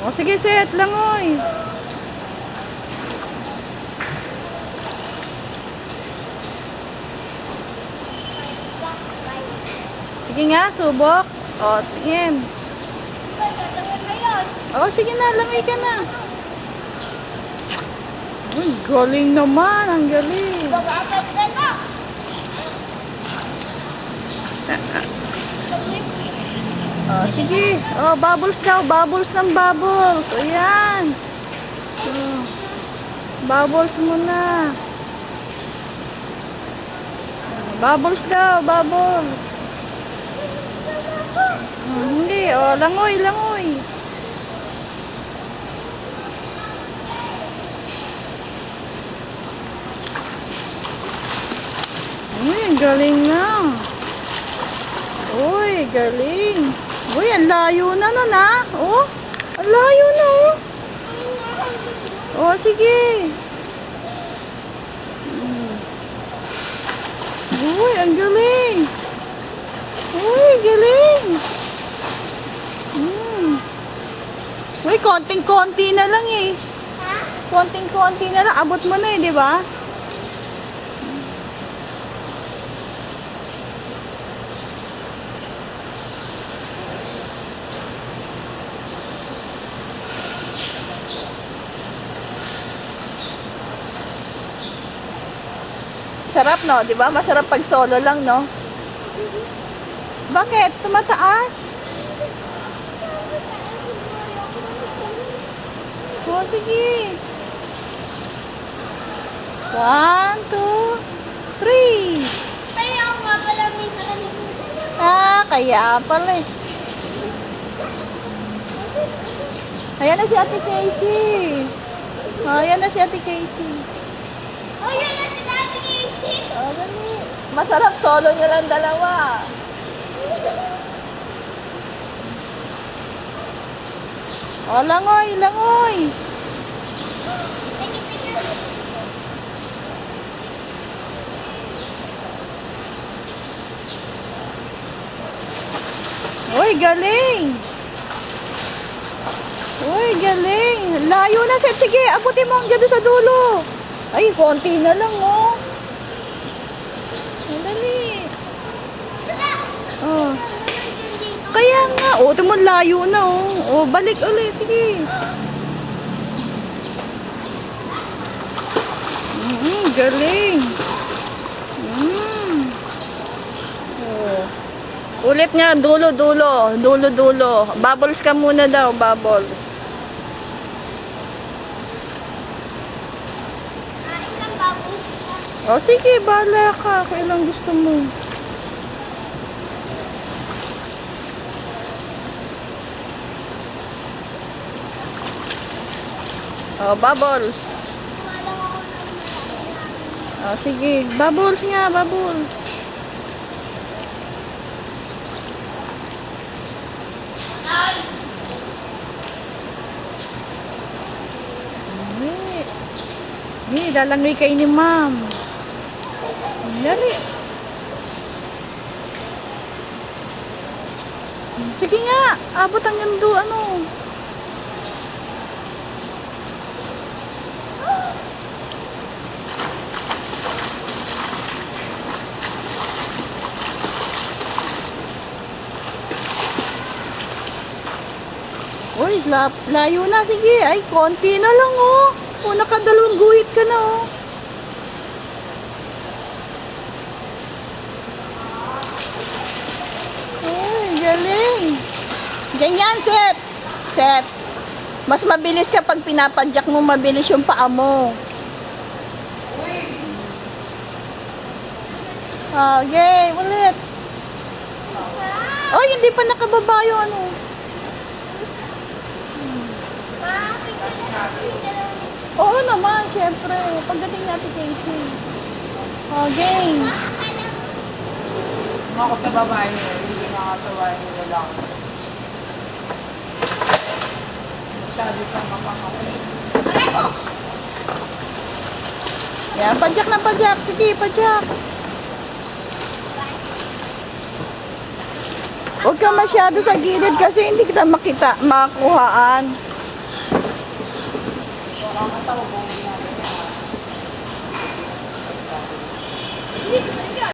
O sige, set lang oy. Sige nga, subok. O, tingin. O, sige na, langoy ka na. Uy, galing naman, ang galing. Oh, sige. Oh, bubbles daw. Bubbles ng bubbles. Ayan. Oh, bubbles muna. Bubbles daw. Bubbles. Oh, hindi. Oh, langoy, langoy. Uy, galing na. Uy, galing. Uy, ang layo na nun ha. Oh, ang layo na oh. Oh, sige. Uy, ang galing. Uy, galing. Uy, konting-konti na lang eh. Konting-konti na lang. Abot mo na eh, di ba? Sarap no, di ba? Masarap pag solo lang, no? Bakit? Tumataas? Oh, sige. 1, 2, 3. Kaya nga pala minsan. Ah, kaya pala eh. Ayan na si Ate Casey. Oh, ayan na si Ate Casey. Oh, yun na sila si Casey. Oh, dali. Masarap solo nyo lang dalawa. Oh, langoy, langoy. Uy, galing. Uy, galing. Layo na, Seth. Sige, abutin mo hanggang doon sa dulo. Ay, konti na lang, oh. Dali. Oh. Kaya nga, oh, tumon layo na, oh. Oh, balik ulit, sige. Galing. Oh. Ulit nga, dulo, dulo. Dulo, dulo. Bubbles ka muna daw, bubbles. Isang bubbles. Oh, sige, bahala ka. Kung ilang gusto mo. Oh, bubbles. Oh, sige. Bubbles nga, bubbles. Hindi, dalangoy kayo ni ma'am. Dali. Sige nga, abot ang gando, ano. Uy, layo na, sige. Ay, konti na lang, oh. Oh, nakadalawang guhit ka na, oh. Uy, galing. Ganyan, Seth. Seth. Mas mabilis kapag pinapadyak mo, mabilis yung paa mo. Okay, ulit. Oh, hindi pa nakababa yung ano. Oo naman, syempre. Pagdating natin Casey. Okay. Ako sa babae niya, hindi nakasaway ng lalaki. Masyado siyang mapakapit. Yan, padyak na padyak. Sige, padyak. Huwag ka masyado sa gilid kasi hindi kita makuhaan. Makakatawa kung ginagawa niya.